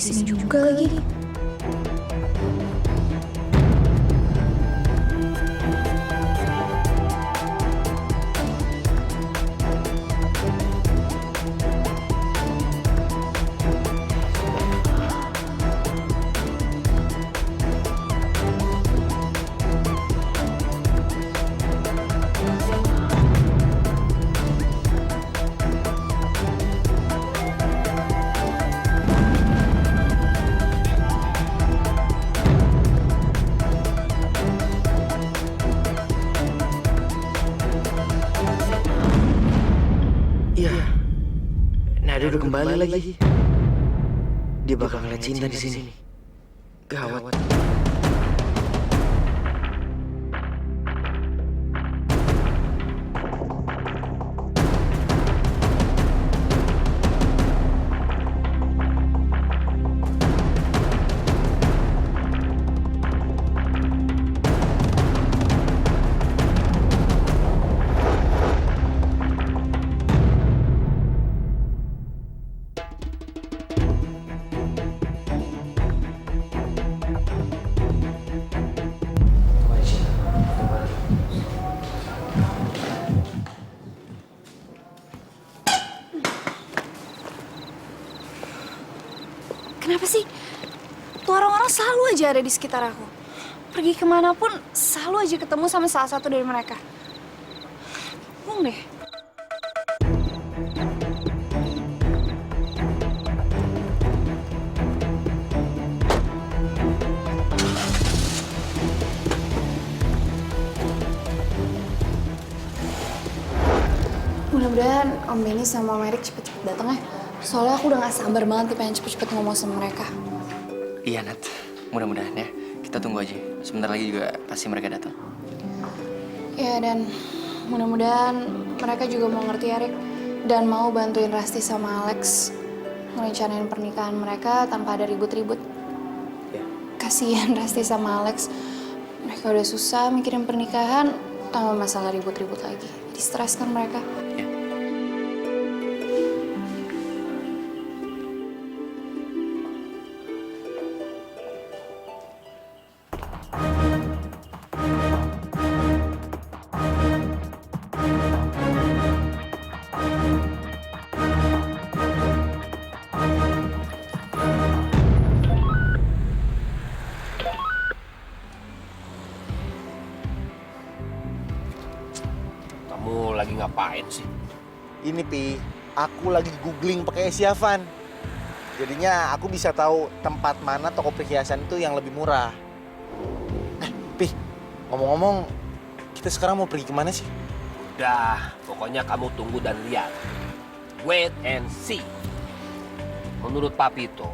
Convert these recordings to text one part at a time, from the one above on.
di sini juga lagi. Iya, Nada udah kembali lagi. Dia bakal ngeliat Cinta di sini. Gawat. Kenapa sih? Tuh orang-orang selalu aja ada di sekitar aku. Pergi kemanapun, selalu aja ketemu sama salah satu dari mereka. Bingung deh. Mudah-mudahan Om Benny sama Om Erik cepet-cepet datang ya. Soalnya aku udah gak sabar banget nih pengen cepet-cepet ngomong sama mereka. Iya, Nat. Mudah-mudahan ya. Kita tunggu aja. Sebentar lagi juga pasti mereka datang. Ya, dan mudah-mudahan mereka juga mau ngerti ya, Rik. Dan mau bantuin Rasti sama Alex ngerencanain pernikahan mereka tanpa ada ribut-ribut. Ya. Kasihan Rasti sama Alex. Mereka udah susah mikirin pernikahan, tambah masalah ribut-ribut lagi. Jadi stres kan mereka. Ya. Kamu lagi ngapain sih? Ini Pi, aku lagi googling pakai Siavan. Jadinya aku bisa tahu tempat mana toko perhiasan itu yang lebih murah. Pi, ngomong-ngomong, kita sekarang mau pergi kemana sih? Udah, pokoknya kamu tunggu dan lihat. Wait and see. Menurut Papito,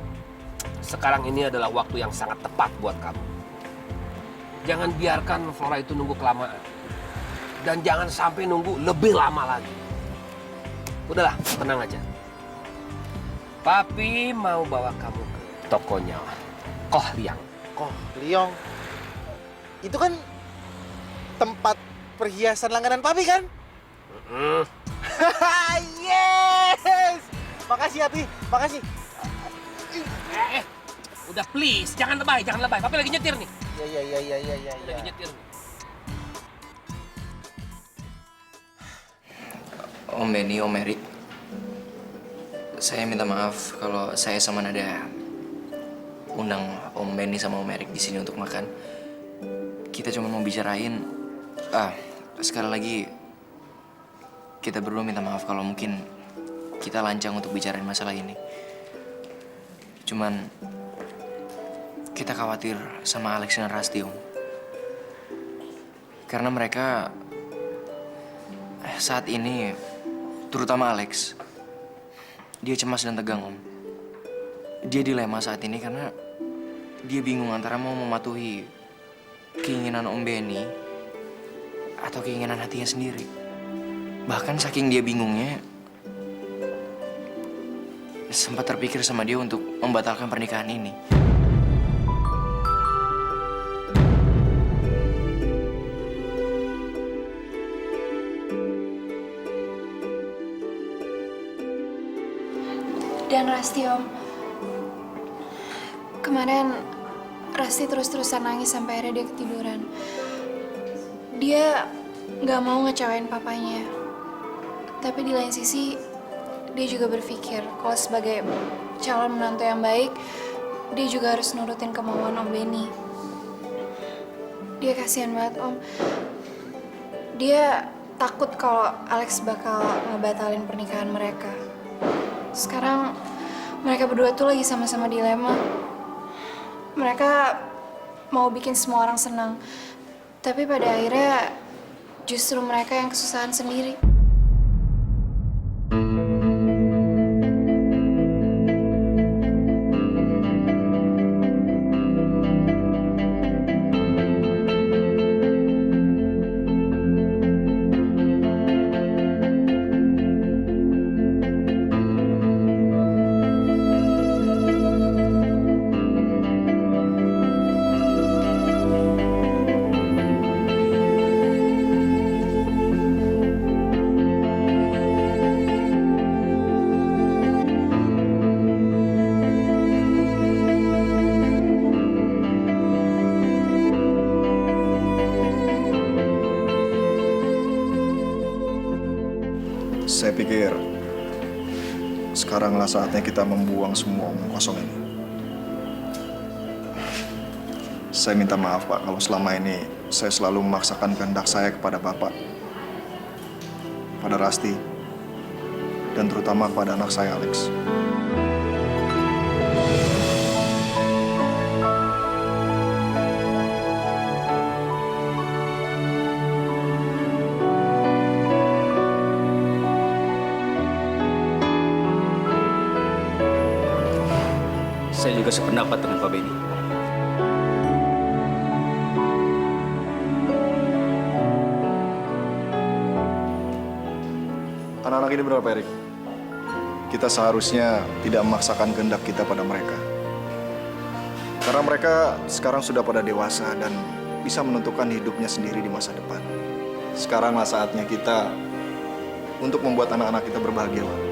sekarang ini adalah waktu yang sangat tepat buat kamu. Jangan biarkan Flora itu nunggu kelamaan. Dan jangan sampai nunggu lebih lama lagi. Udahlah, tenang aja. Papi mau bawa kamu ke tokonya Koh Liang. Koh Liong. Itu kan tempat perhiasan langganan Papi kan? Yes! Makasih ya Pi, makasih. Udah please, jangan lebay, jangan lebay. Papi lagi nyetir nih. Ya. Lagi nyetir nih. Om Benny, Om Erik. Saya minta maaf kalau saya sama Nada undang Om Benny sama Om Erik di sini untuk makan. Kita cuma mau bicarain. Sekali lagi kita berdua minta maaf kalau mungkin kita lancang untuk bicarain masalah ini. Cuman kita khawatir sama Alex dan Rasti, Om. Karena mereka saat ini, terutama Alex, dia cemas dan tegang, Om. Dia dilema saat ini karena dia bingung antara mau mematuhi keinginan Om Benny atau keinginan hatinya sendiri. Bahkan saking dia bingungnya, sempat terpikir sama dia untuk membatalkan pernikahan ini. Dan Rasti, Om, kemarin Rasti terus-terusan nangis sampai akhirnya dia ketiduran. Dia nggak mau ngecewain papanya. Tapi di lain sisi, dia juga berpikir kalau sebagai calon menantu yang baik, dia juga harus nurutin kemauan Om Benny. Dia kasihan banget, Om. Dia takut kalau Alex bakal ngebatalin pernikahan mereka. Sekarang mereka berdua tuh lagi sama-sama dilema. Mereka mau bikin semua orang senang, tapi pada akhirnya justru mereka yang kesusahan sendiri. Saya pikir sekaranglah saatnya kita membuang semua omong kosong ini. Saya minta maaf, Pak, kalau selama ini saya selalu memaksakan kehendak saya kepada Bapak, pada Rasti, dan terutama kepada anak saya, Alex. Saya juga sependapat dengan Pak Benny. Anak-anak ini berapa, Erik? Kita seharusnya tidak memaksakan kehendak kita pada mereka. Karena mereka sekarang sudah pada dewasa dan bisa menentukan hidupnya sendiri di masa depan. Sekaranglah saatnya kita untuk membuat anak-anak kita berbahagia, Pak.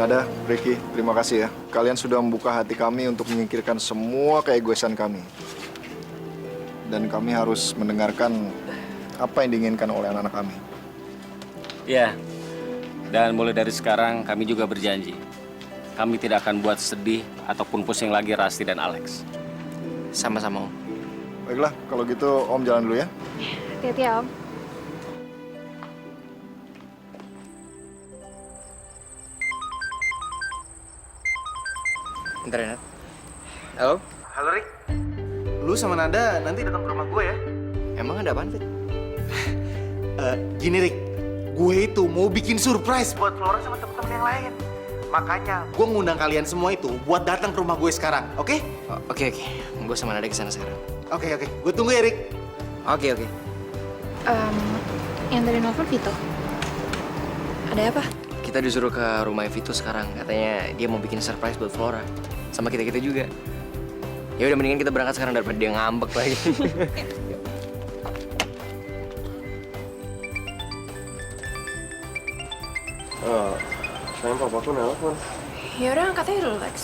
Nada, Ricky, terima kasih ya. Kalian sudah membuka hati kami untuk menyingkirkan semua keegoisan kami. Dan kami harus mendengarkan apa yang diinginkan oleh anak-anak kami. Ya, dan mulai dari sekarang kami juga berjanji. Kami tidak akan buat sedih ataupun pusing lagi Rasti dan Alex. Sama-sama, Om. Baiklah, kalau gitu Om jalan dulu ya. Hati-hati ya, Om. Bentar ya, Nat. Halo? Halo, Rick. Lu sama Nada nanti datang ke rumah gue ya. Emang ada apaan, Fit? Gini, Rick. Gue itu mau bikin surprise buat Flora sama temen-temen yang lain. Makanya gue ngundang kalian semua itu buat datang ke rumah gue sekarang, oke? Oke. Gue sama Nada kesana sekarang. Oke. Gue tunggu ya, Rick. Oke. Yang tadi nelfon Vito. Ada apa? Kita disuruh ke rumah Vito sekarang. Katanya dia mau bikin surprise buat Flora. Sama kita-kita juga. Ya udah mendingan kita berangkat sekarang daripada dia ngambek lagi. Sayang papa tuh nelfon. Ya udah angkat aja dulu, Lex.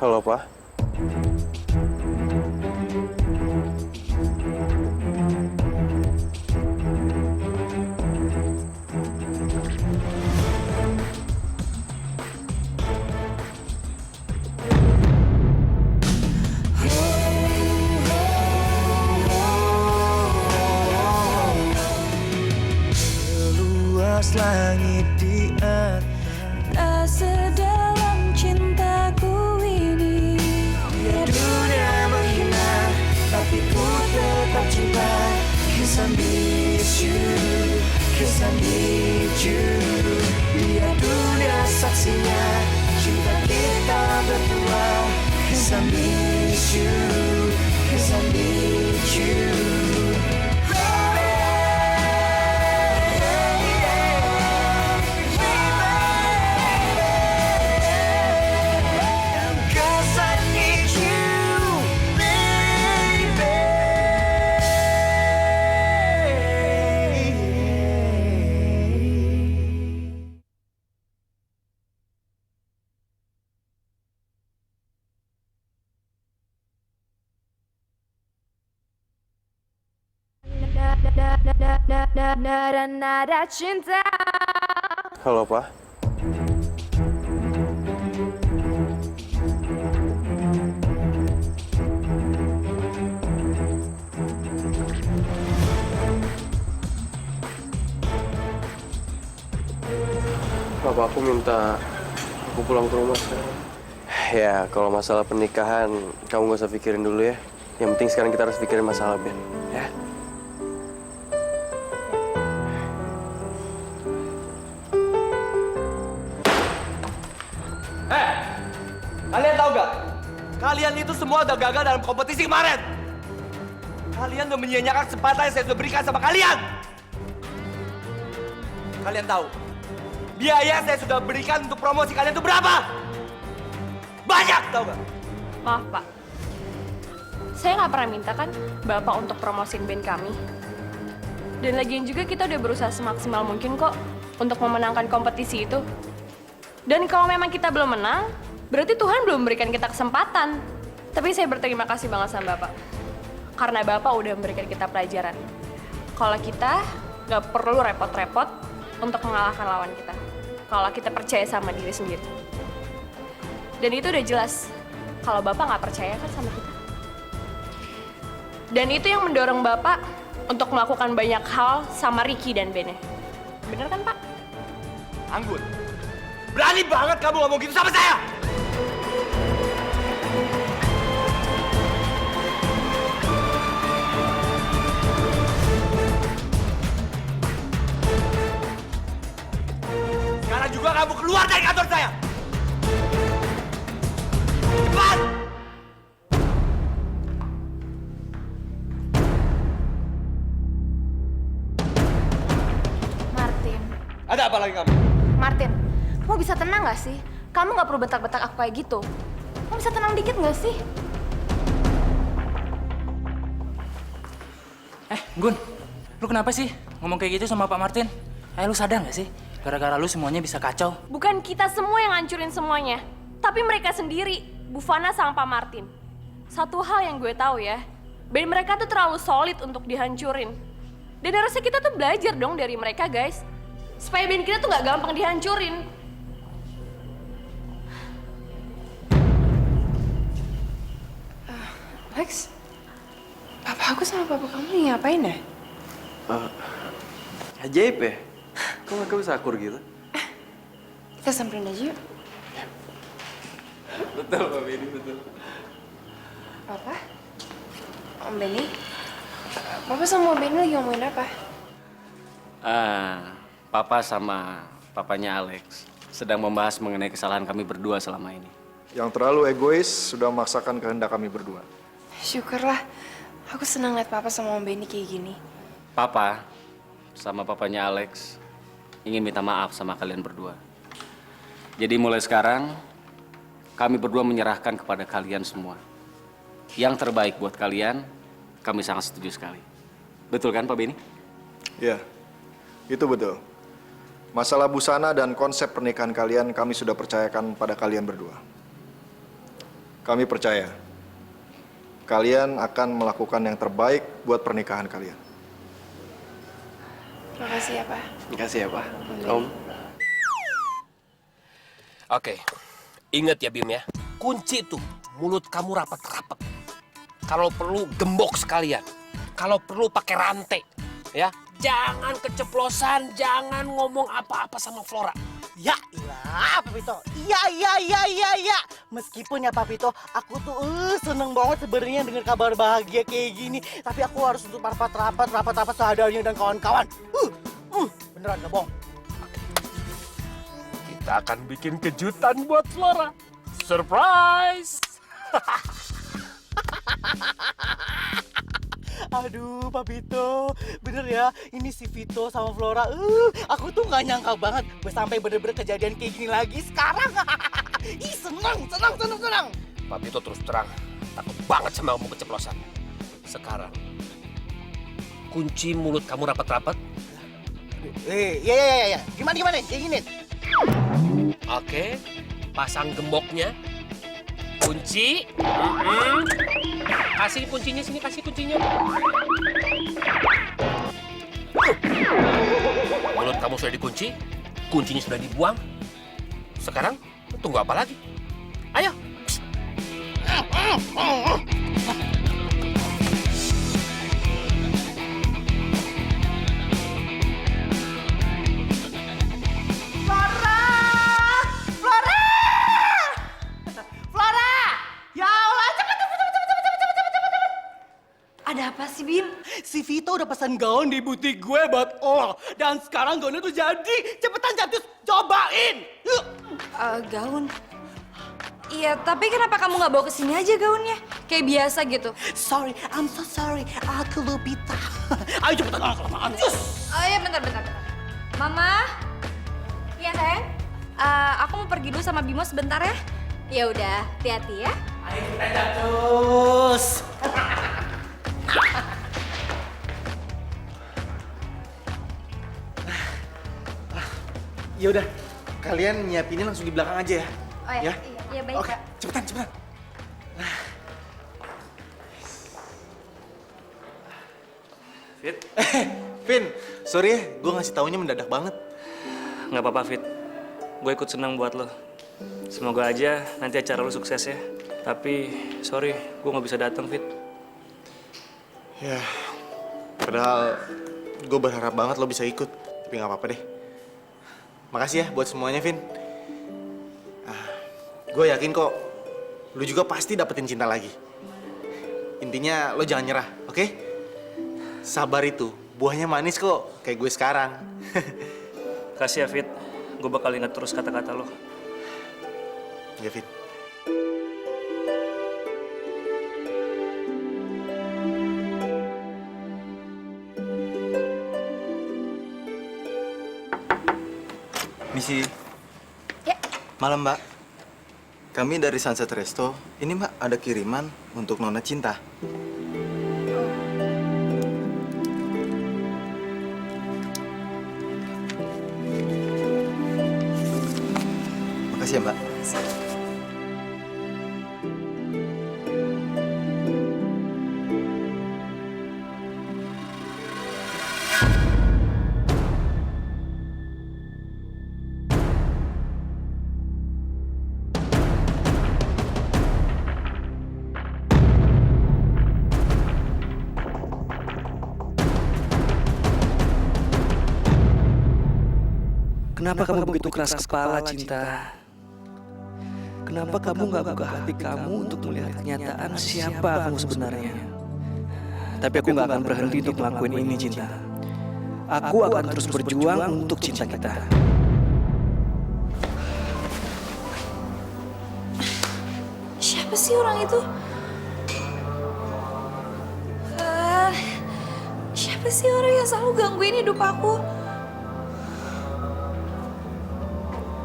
Halo, Pak. Luas langit di atas, tak sedalam cintaku ini. Biar dunia menghina, tapi ku tetap cinta. 'Cause I miss you, 'cause I need you. Biar dunia saksinya cinta kita berdua. 'Cause I miss you, 'cause I need you. Cause Nada cinta. Halo, Pak. Papa, aku minta aku pulang ke rumah sekarang. Ya, kalau masalah pernikahan, kamu gak usah pikirin dulu ya. Yang penting sekarang kita harus pikirin masalah Ben, ya. Kalian tahu gak? Kalian itu semua udah gagal dalam kompetisi kemarin. Kalian udah menyia-nyiakan kesempatan yang saya sudah berikan sama kalian. Kalian tahu, biaya yang saya sudah berikan untuk promosi kalian itu berapa? Banyak, tahu gak? Maaf, Pak. Saya nggak pernah minta kan Bapak untuk promosiin band kami. Dan lagian juga kita udah berusaha semaksimal mungkin kok untuk memenangkan kompetisi itu. Dan kalau memang kita belum menang, berarti Tuhan belum memberikan kita kesempatan. Tapi saya berterima kasih banget sama Bapak. Karena Bapak udah memberikan kita pelajaran. Kalau kita nggak perlu repot-repot untuk mengalahkan lawan kita. Kalau kita percaya sama diri sendiri. Dan itu udah jelas kalau Bapak nggak percaya kan sama kita. Dan itu yang mendorong Bapak untuk melakukan banyak hal sama Ricky dan Bene. Bener kan, Pak? Anggun, berani banget kamu ngomong gitu sama saya! Sekarang juga kamu keluar dari kantor saya! Cepat! Martin, Ada apa lagi kamu? Martin, kamu bisa tenang gak sih? Kamu gak perlu bentak-bentak aku kayak gitu. Kamu bisa tenang dikit gak sih? Gun, lu kenapa sih ngomong kayak gitu sama Pak Martin? Lu sadar gak sih? Gara-gara lu semuanya bisa kacau. Bukan kita semua yang ngancurin semuanya, tapi mereka sendiri, Bu Fana sama Pak Martin. Satu hal yang gue tahu ya, band mereka tuh terlalu solid untuk dihancurin. Dan harusnya kita tuh belajar dong dari mereka, guys. Supaya band kita tuh nggak gampang dihancurin. Lex, papa aku sama papa kamu nih ngapain ya? Ajaib ya? Kok mereka bisa akur gitu? Kita samperin aja yuk. Betul, Pak Benny, betul. Papa? Om Benny? Papa sama Om Benny lagi ngomongin apa? Papa sama papanya Alex sedang membahas mengenai kesalahan kami berdua selama ini. Yang terlalu egois sudah memaksakan kehendak kami berdua. Syukurlah. Aku senang liat Papa sama Om Benny kayak gini. Papa sama papanya Alex ingin minta maaf sama kalian berdua. Jadi mulai sekarang, kami berdua menyerahkan kepada kalian semua. Yang terbaik buat kalian, kami sangat setuju sekali. Betul kan, Pak Benny? Ya, itu betul. Masalah busana dan konsep pernikahan kalian kami sudah percayakan pada kalian berdua. Kami percaya kalian akan melakukan yang terbaik buat pernikahan kalian. Makasih ya, Pak. Makasih ya, Pak. Om. Oke, ingat ya Bim ya, kunci tuh mulut kamu rapat-rapat. Kalau perlu gembok sekalian, kalau perlu pakai rantai, ya. Jangan keceplosan, jangan ngomong apa-apa sama Flora. Ya ilah, Papito. Iya. Meskipun ya Papito, aku tuh seneng banget sebenarnya dengar kabar bahagia kayak gini. Tapi aku harus untuk rapat-rapat seadanya dan kawan-kawan. Beneran gak bohong. Kita akan bikin kejutan buat Flora. Surprise! Aduh, Papito, bener ya, ini si Vito sama Flora, aku tuh nggak nyangka banget sampai bener-bener kejadian kayak gini lagi sekarang. Ih, senang. Pak Vito terus terang, takut banget sama kamu keceplosan. Sekarang, kunci mulut kamu rapat-rapat. Iya. Gimana? Kayak gini. Oke, pasang gemboknya. Kunci. Kasih kuncinya sini, kasih kuncinya. Mulut kamu sudah dikunci, kuncinya sudah dibuang. Sekarang tunggu apa lagi? Ayo. Flora! Flora! Flora! Ya Allah, cepet, cepet, cepet, cepet, cepet, cepet, cepet, cepet, cepet. Ada apa sih, Bin? Si Vito udah pesan gaun di butik gue buat lo. Dan sekarang gaunnya tuh jadi. Cepetan Jatus, cobain. Yuk. Gaun. Iya, tapi kenapa kamu nggak bawa ke sini aja gaunnya? Kayak biasa gitu. Sorry, I'm so sorry. Aku lupa. Ayo cepetan, kelamaan. Yes. Oh iya, bentar. Mama? Iya, sayang? Aku mau pergi dulu sama Bimo sebentar ya. Ya udah, hati-hati ya. Ayo kita Jatus. Ya udah, kalian nyiapinnya langsung di belakang aja ya. Oh iya, iya baik, Oke, Kak. cepetan. Fit, Vin, sorry ya, gue ngasih taunya mendadak banget. nggak apa-apa Fit. Gue ikut senang buat lo. Semoga aja nanti acara lo sukses ya. Tapi, sorry, gue nggak bisa datang Fit. Ya, padahal gue berharap banget lo bisa ikut, tapi nggak apa-apa deh. Makasih ya buat semuanya, Vin. Gue yakin kok, lo juga pasti dapetin cinta lagi. Intinya lo jangan nyerah, oke? Sabar itu, buahnya manis kok, kayak gue sekarang. Kasih ya Fit, gue bakal ingat terus kata-kata lo. Ya, Vin. Misi. Ya. Malam, Mbak. Kami dari Sunset Resto. Ini, Mbak, ada kiriman untuk Nona Cinta. Makasih ya, Mbak. Kenapa kamu begitu keras kepala, Cinta? Kenapa kamu gak buka hati kamu untuk melihat kenyataan siapa kamu sebenarnya? Tapi aku gak akan berhenti untuk melakukan ini, Cinta. Aku akan terus berjuang untuk cinta kita. Siapa sih orang itu? Siapa sih orang yang selalu gangguin hidup aku?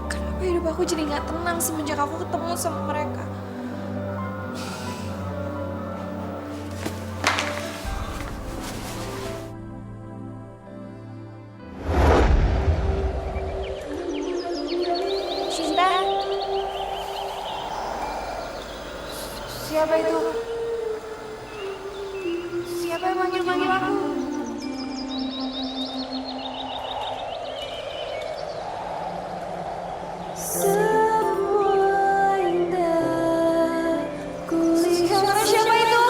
Kenapa hidup aku jadi gak tenang semenjak aku ketemu sama mereka? Cinta? Siapa itu? Siapa yang manggil-manggil aku? Suara siapa itu?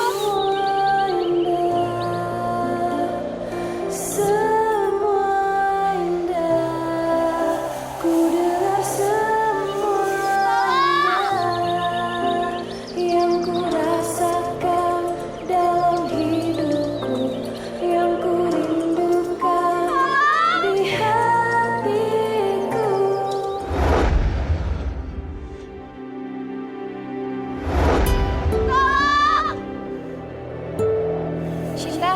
Cinta?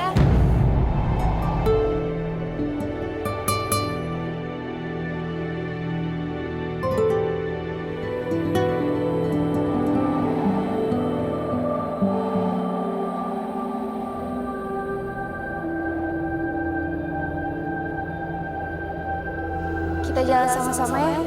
Kita jalan sama-sama ya.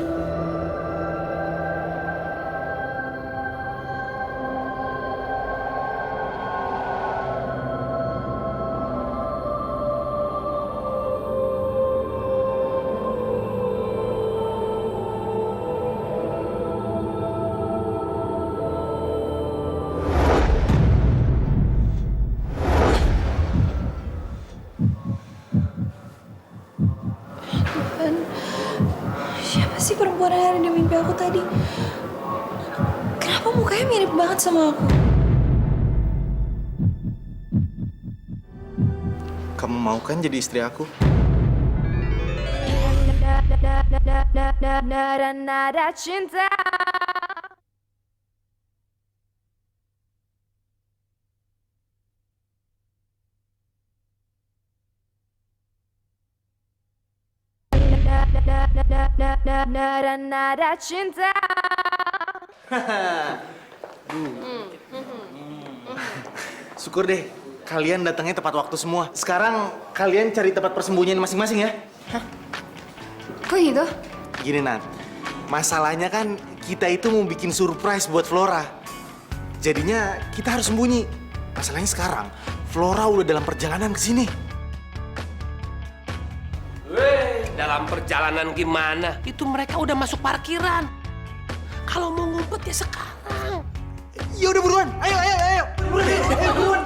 tadi. Kenapa mukanya mirip banget sama aku? Kamu mau kan jadi istri aku? Nada cinta. Nada cinta. Syukur deh, kalian datangnya tepat waktu semua. Sekarang kalian cari tempat persembunyian masing-masing ya. Kok gitu? Gini Nat, masalahnya kan kita itu mau bikin surprise buat Flora. Jadinya kita harus sembunyi. Masalahnya sekarang, Flora udah dalam perjalanan ke sini. Dalam perjalanan gimana? Itu mereka udah masuk parkiran. Kalau mau ngumpet ya sekarang. Ya udah buruan, ayo. Buruan.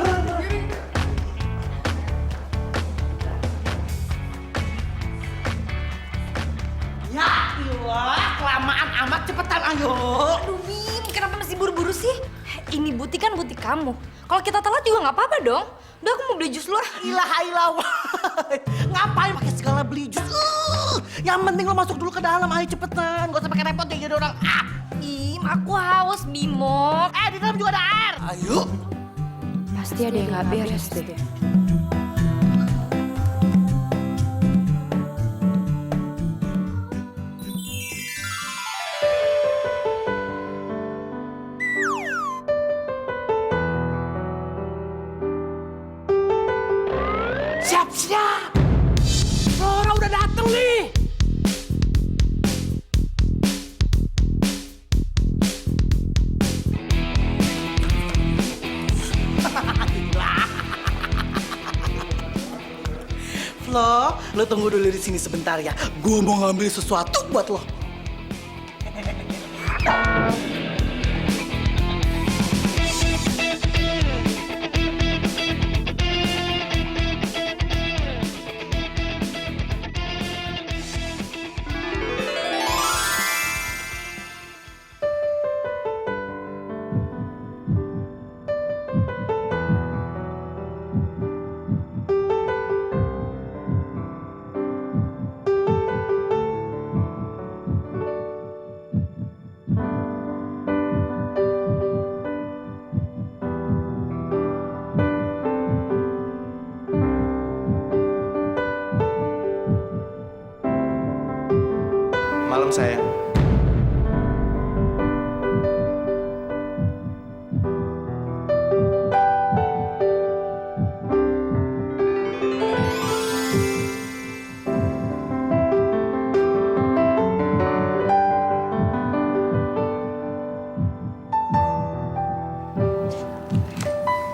Ya ilah, kelamaan amat, cepetan ayo. Aduh, Bim, kenapa masih buru-buru sih? Ini butik kan butik kamu. Kalau kita telat juga nggak apa-apa dong. Udah, aku mau beli jus lu. Ilah, ngapain pakai segala beli jus? Yang penting lo masuk dulu ke dalam, ayo cepetan. Gak usah pakai repot ya jadi orang. Bim, aku haus, Bimo. Di dalam juga ada air. Ayo. Pasti ada yang nggak beres deh. Siap. Flora udah dateng nih. Lo tunggu dulu di sini sebentar ya. Gue mau ngambil sesuatu buat lo. Malam sayang.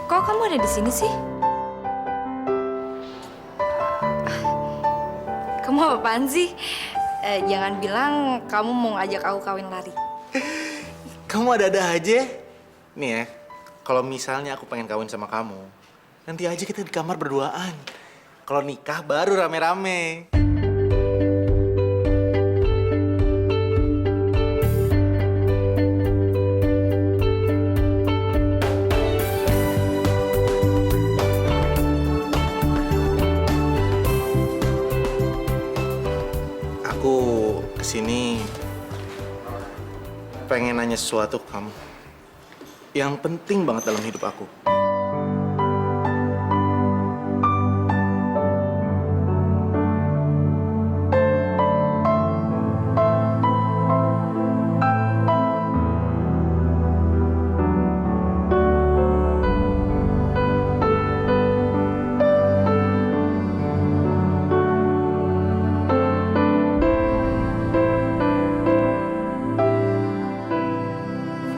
Kok kamu ada di sini sih? Kamu apaan sih? Jangan bilang kamu mau ngajak aku kawin lari. Kamu ada-ada aja. Nih ya, kalau misalnya aku pengen kawin sama kamu, nanti aja kita di kamar berduaan. Kalau nikah baru rame-rame. Aku kesini pengen nanya sesuatu ke kamu yang penting banget dalam hidup aku.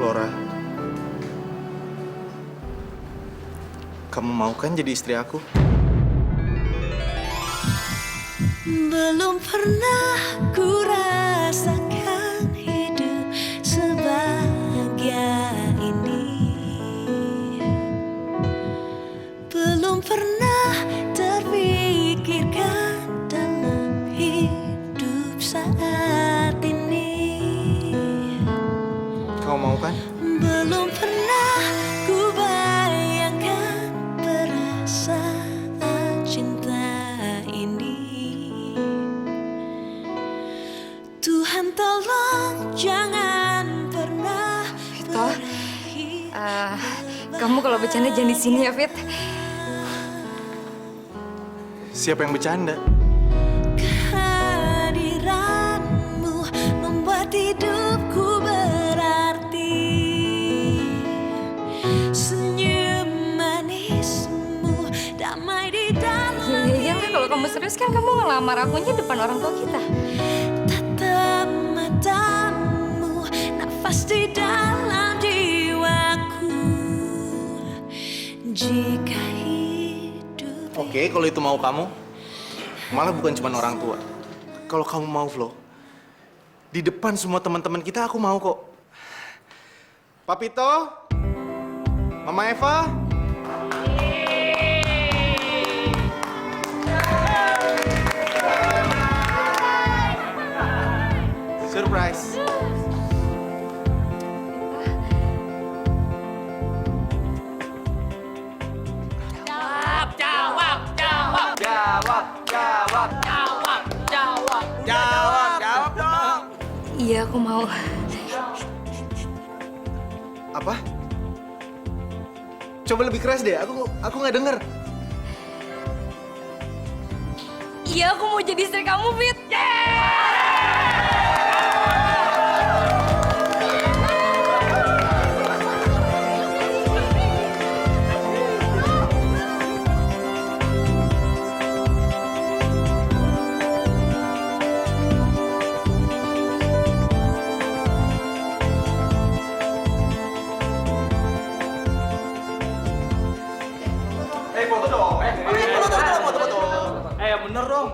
Flora, kamu mau kan jadi istri aku? Belum pernah ku rasakan hidup sebahagia ini. Belum pernah terpikirkan dalam hidup saat ini. Kamu kalau bercanda jangan di sini ya, Fit. Siapa yang bercanda? Kehadiranmu membuat hidupku berarti. Senyum manismu damai di dalam Iya lah, kalau kamu serius kan kamu ngelamar akunya depan orang tua kita. tatap matamu, nafas di dalam jiwaku. Jika hidup Oke, kalau itu mau kamu. Malah bukan cuma orang tua. Kalau kamu mau, Flo, di depan semua teman-teman kita aku mau kok. Papito, Mama Eva. Surprise. Jawab dong. Iya, aku mau. Apa? Coba lebih keras deh. Aku nggak denger. Iya, aku mau jadi istri kamu, Fit. Foto dong. Foto. Yang bener dong.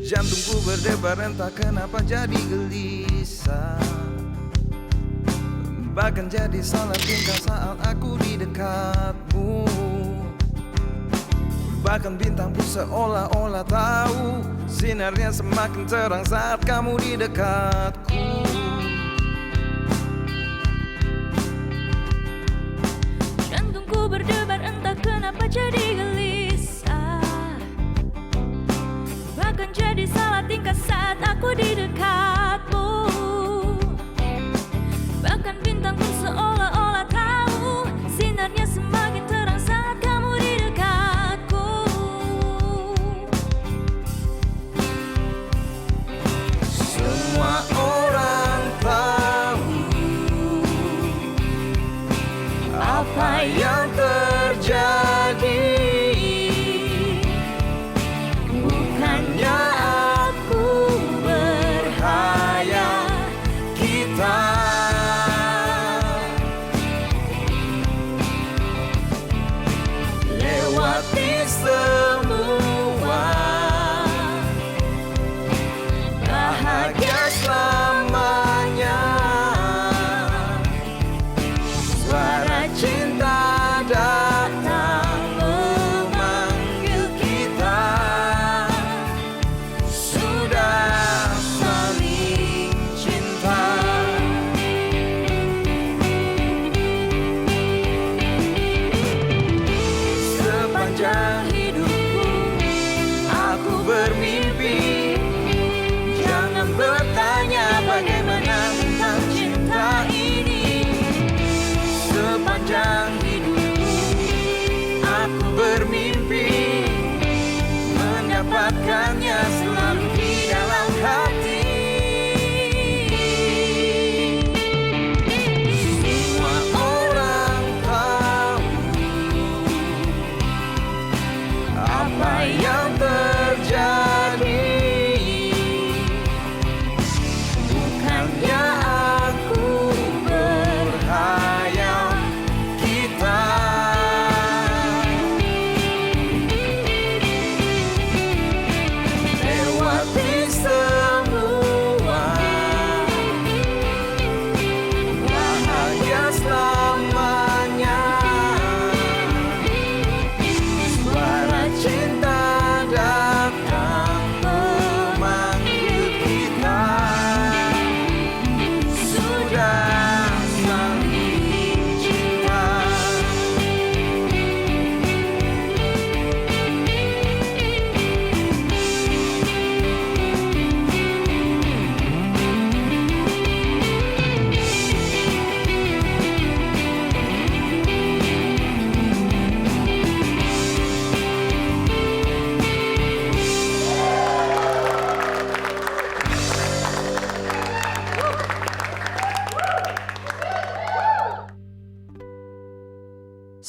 Jantungku berdebar entah kenapa jadi gelisah. Bahkan jadi salah tingkah saat aku di dekatmu. Bahkan bintang pun seolah-olah tahu sinarnya semakin terang saat kamu di dekatku. jantungku berdebar entah kenapa jadi gelisah. Bahkan jadi salah tingkah saat aku di dekatmu. Bahkan bintang pun seolah-olah tahu sinarnya semakin terang saat kamu di dekatku. Semua orang tahu apa yang terjadi. Bukannya aku berhayal kita lewati semua bahagia selalu.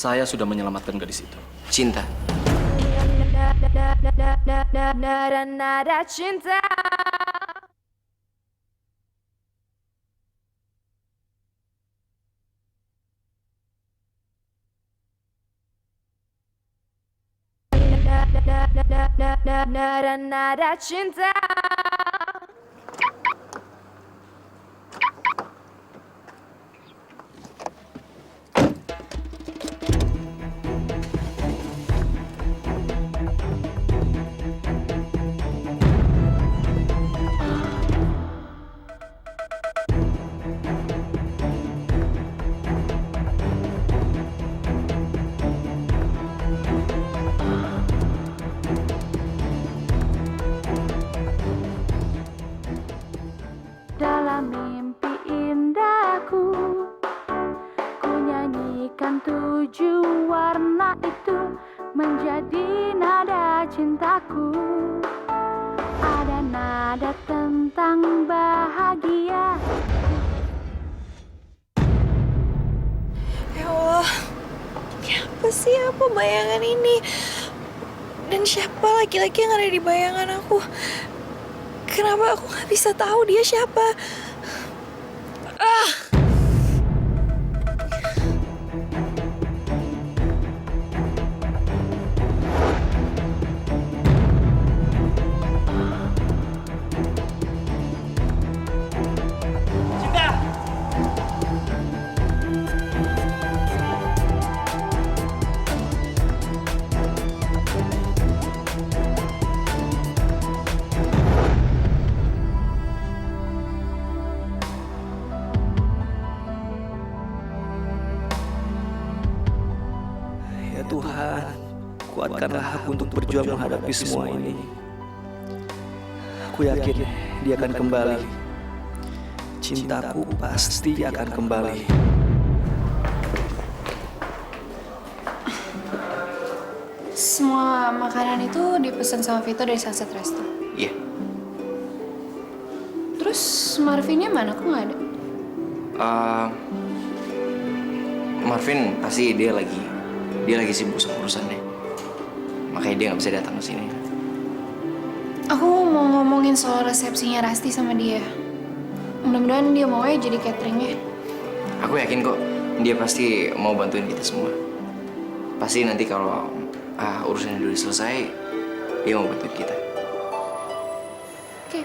saya sudah menyelamatkan gadis itu. Cinta. Nada cinta. Nada cinta. Dalam mimpi indahku, ku nyanyikan 7 warna itu menjadi nada cintaku. Ada nada tentang bahagia. Ya Allah, apa sih apa bayangan ini? Dan siapa laki-laki yang ada di bayangan aku? Kenapa aku nggak bisa tahu dia siapa? Ah! Ya Tuhan, kuatkanlah aku untuk berjuang menghadapi semua ini. Aku yakin dia akan kembali. Cintaku pasti akan kembali. Semua makanan itu dipesan sama Vito dari Sunset Resto. Iya. Terus Marvinnya mana? Kok nggak ada? Marvin pasti dia lagi sibuk sama urusannya. Makanya dia nggak bisa datang ke sini. Aku mau ngomongin soal resepsinya Rasti sama dia. Mudah-mudahan dia mau ya jadi cateringnya. Aku yakin kok dia pasti mau bantuin kita semua. Pasti nanti kalau urusannya udah selesai, dia mau bantuin kita. Oke.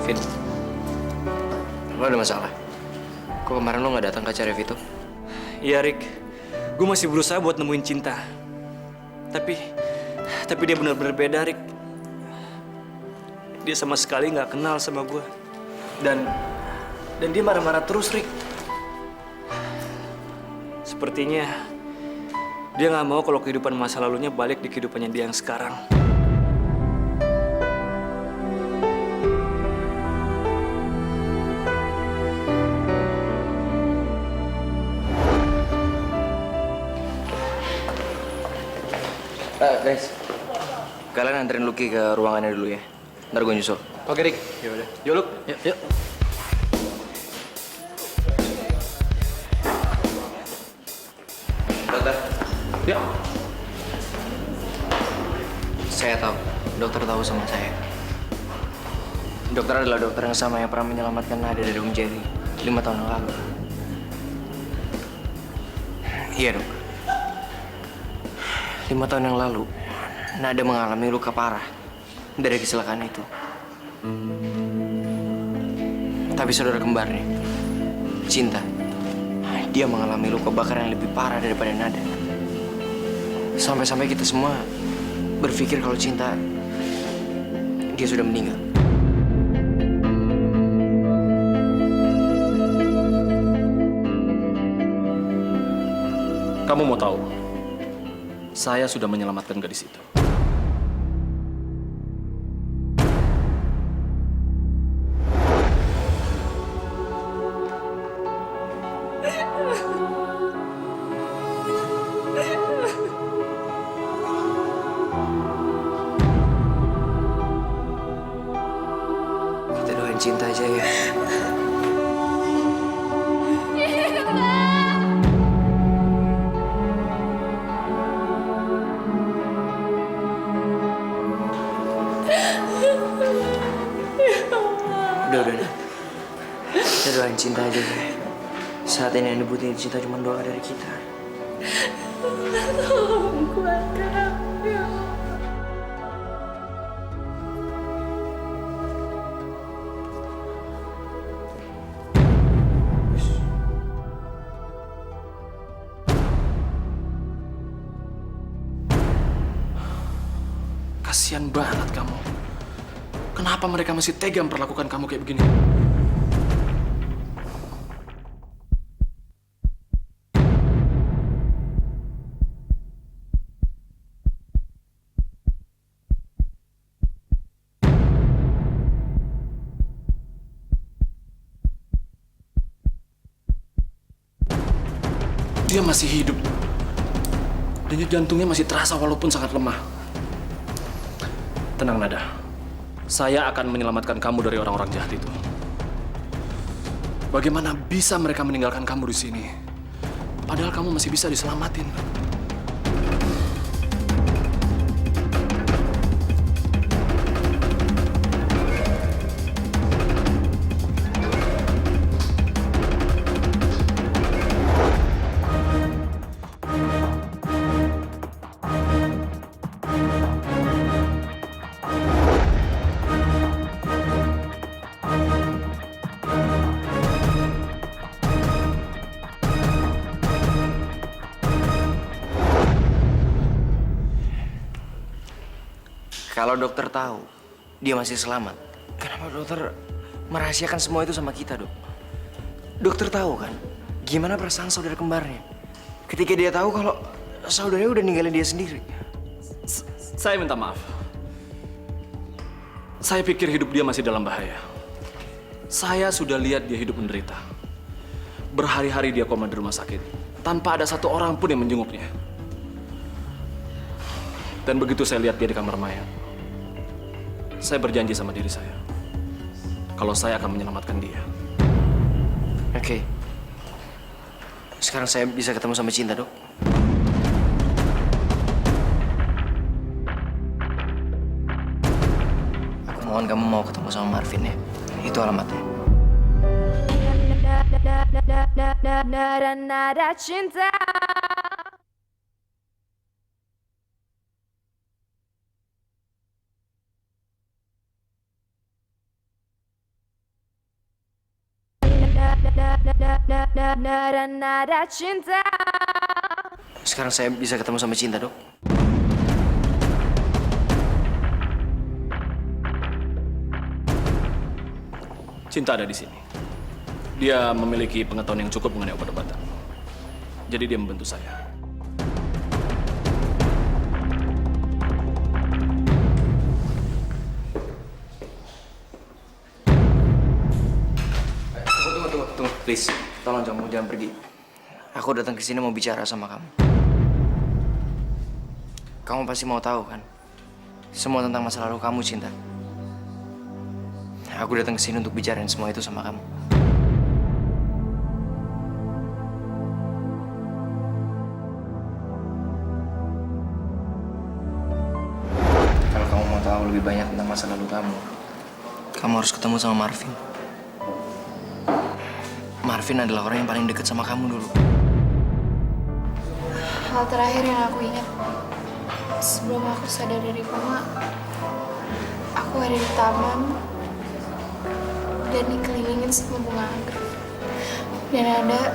Vin, lo ada masalah? Kok kemarin lo nggak datang ke acara Vito? Iya Rick, gue masih berusaha buat nemuin cinta. Tapi dia benar-benar beda Rick. Dia sama sekali nggak kenal sama gue. Dan dia marah-marah terus Rick. Sepertinya dia nggak mau kalau kehidupan masa lalunya balik di kehidupannya dia yang sekarang. Guys, kalian anterin Lucky ke ruangannya dulu ya. Ntar gue nyusul. Oke, Dik. Yaudah. Yuk, Luk. Yuk. Dokter. Ya. Saya tahu. Dokter tahu sama saya. Dokter adalah dokter yang sama yang pernah menyelamatkan Nada dari Om Jerry 5 tahun yang lalu. Iya, Dok. 5 tahun yang lalu, Nada mengalami luka parah dari kecelakaan itu. Tapi saudara kembarnya, Cinta, dia mengalami luka bakar yang lebih parah daripada Nada. Sampai-sampai kita semua berpikir kalau Cinta, dia sudah meninggal. kamu mau tahu, saya sudah menyelamatkan gadis itu. Kita doain Cinta aja ya. Udah. Kita doain Cinta aja ya. Saat ini yang dibutuhin Cinta cuma doa dari kita. Tolong kuatkan aku ya Allah. Kasian banget kamu. Kenapa mereka masih tega memperlakukan kamu kayak begini? Dia masih hidup. Denyut jantungnya masih terasa walaupun sangat lemah. Tenang, Nada. Saya akan menyelamatkan kamu dari orang-orang jahat itu. Bagaimana bisa mereka meninggalkan kamu di sini? Padahal kamu masih bisa diselamatin. Kalau dokter tahu dia masih selamat, kenapa dokter merahasiakan semua itu sama kita, Dok? Dokter tahu kan gimana perasaan saudara kembarnya ketika dia tahu kalau saudaranya udah ninggalin dia sendiri. Saya minta maaf. Saya pikir hidup dia masih dalam bahaya. Saya sudah lihat dia hidup menderita. Berhari-hari dia koma di rumah sakit tanpa ada satu orang pun yang menjenguknya. Dan begitu saya lihat dia di kamar mayat, saya berjanji sama diri saya, kalau saya akan menyelamatkan dia. Oke. Sekarang saya bisa ketemu sama Cinta, Dok. Aku mohon kamu mau ketemu sama Marvin ya. Itu alamatnya. Nada cinta. Nada cinta. Sekarang saya bisa ketemu sama Cinta, Dok. Cinta ada di sini. Dia memiliki pengetahuan yang cukup mengenai obat-obatan. Jadi dia membantu saya. Tunggu, please. Tolong jangan pergi. Aku datang ke sini mau bicara sama kamu. Kamu pasti mau tahu kan? Semua tentang masa lalu kamu, Cinta. Aku datang ke sini untuk bicarain semua itu sama kamu. Kalau kamu mau tahu lebih banyak tentang masa lalu kamu harus ketemu sama Marvin. Marvin adalah orang yang paling dekat sama kamu dulu. Hal terakhir yang aku ingat sebelum aku sadar dari koma, aku ada di taman dan dikelilingin sama bunga anggrek. Dan ada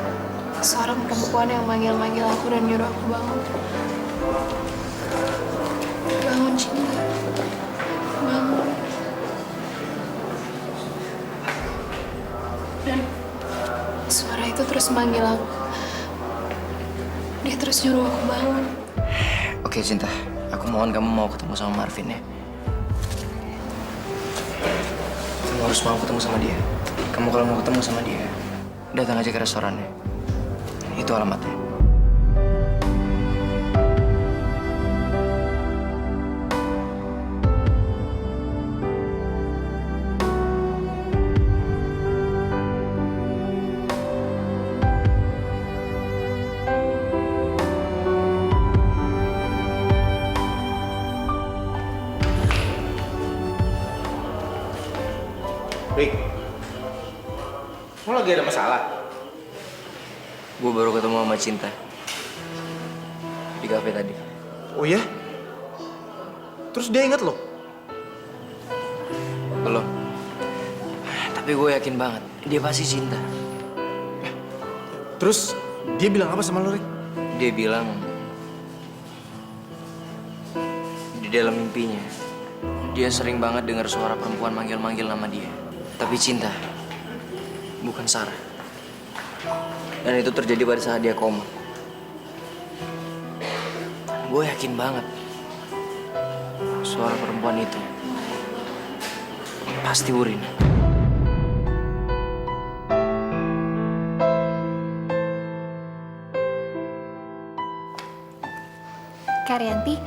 seorang perempuan yang manggil-manggil aku dan nyuruh aku bangun. Bangun, Cinta. Bangun. Dan suara itu terus manggil aku. Dia terus terus nyuruh aku bangun. Oke, Cinta. Aku mohon kamu mau ketemu sama Marvin ya. Kamu harus mau ketemu sama dia. Kamu kalau mau ketemu sama dia, datang aja ke restorannya. Itu alamatnya. Rick, lo lagi ada masalah? Gue baru ketemu sama Cinta di kafe tadi. Oh ya? Terus dia inget lo? Belum. Tapi gue yakin banget dia pasti cinta. Terus dia bilang apa sama lo, Rick? Dia bilang di dalam mimpinya dia sering banget dengar suara perempuan manggil-manggil nama dia. Tapi Cinta, bukan Sarah. Dan itu terjadi pada saat dia koma. Gue yakin banget suara perempuan itu pasti Wurin. Karyanti,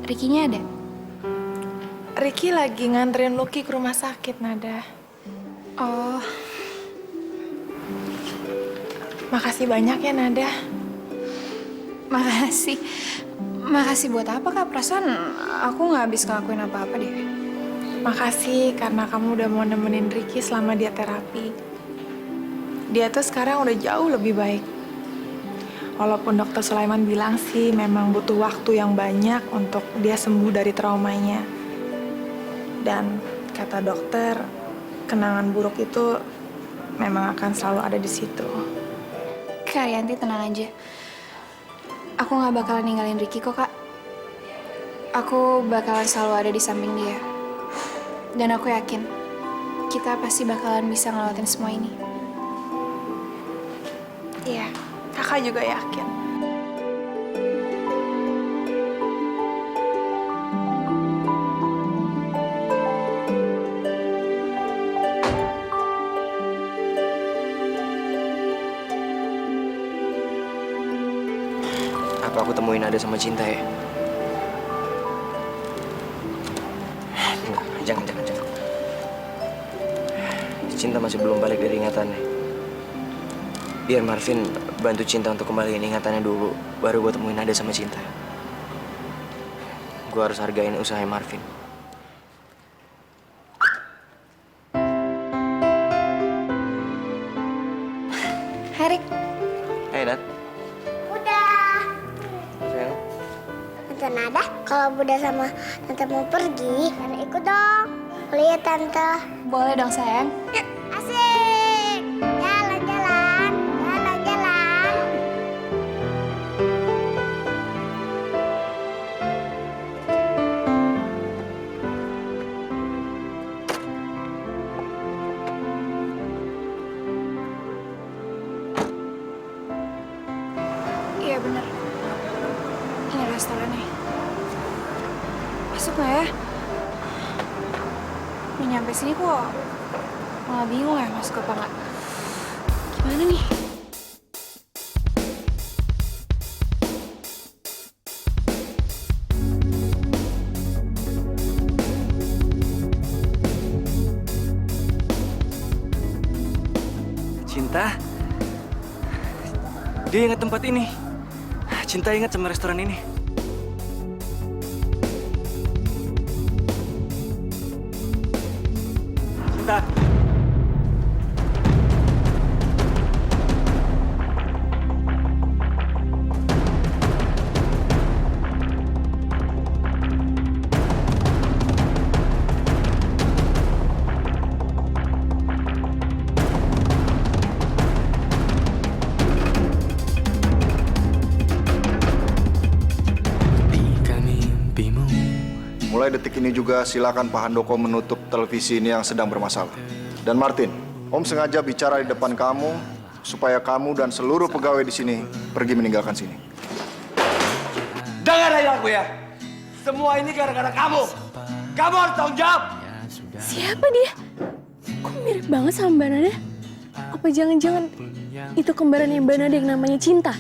Ricky-nya ada? Ricky lagi nganterin Lucky ke rumah sakit, Nada. Oh. Makasih banyak ya, Nada. Makasih. Makasih buat apa, Kak? Perasaan aku nggak habis ngelakuin apa-apa deh. Makasih karena kamu udah mau nemenin Ricky selama dia terapi. Dia tuh sekarang udah jauh lebih baik. Walaupun dokter Sulaiman bilang sih memang butuh waktu yang banyak untuk dia sembuh dari traumanya. Dan kata dokter, kenangan buruk itu memang akan selalu ada di situ. Karyanti, tenang aja. Aku nggak bakalan ninggalin Ricky kok, Kak. Aku bakalan selalu ada di samping dia. Dan aku yakin kita pasti bakalan bisa ngelewatin semua ini. Iya, kakak juga yakin. Apa aku temuin Ada sama Cinta ya? Enggak, jangan. Cinta masih belum balik dari ingatannya. Biar Marvin bantu Cinta untuk kembaliin ingatannya dulu, baru gue temuin Ada sama Cinta. Gue harus hargain usaha Marvin. Hai, Rick. Hai, Dad. Tante Nada, kalau Bunda sama Tante mau pergi, Nada ikut dong. Boleh ya, Tante? Boleh dong, sayang. Yuk, asik! Jalan-jalan, jalan-jalan. Iya, bener. Ini restorannya. Masuk nggak ya? Udah nyampe sini kok malah bingung ya masuk apa nggak. Gimana nih? Cinta, dia ingat tempat ini. Cinta ingat sama restoran ini. Cinta. Mulai detik ini juga silakan Pak Handoko menutup televisi ini yang sedang bermasalah. Dan Martin, Om sengaja bicara di depan kamu supaya kamu dan seluruh pegawai di sini pergi meninggalkan sini. Dengar dari aku ya. Semua ini gara-gara kamu. Kamu harus tanggung jawab. Siapa dia? Kok mirip banget sama Mbak Nada? Apa jangan-jangan itu kembarannya Mbak Nada yang namanya Cinta?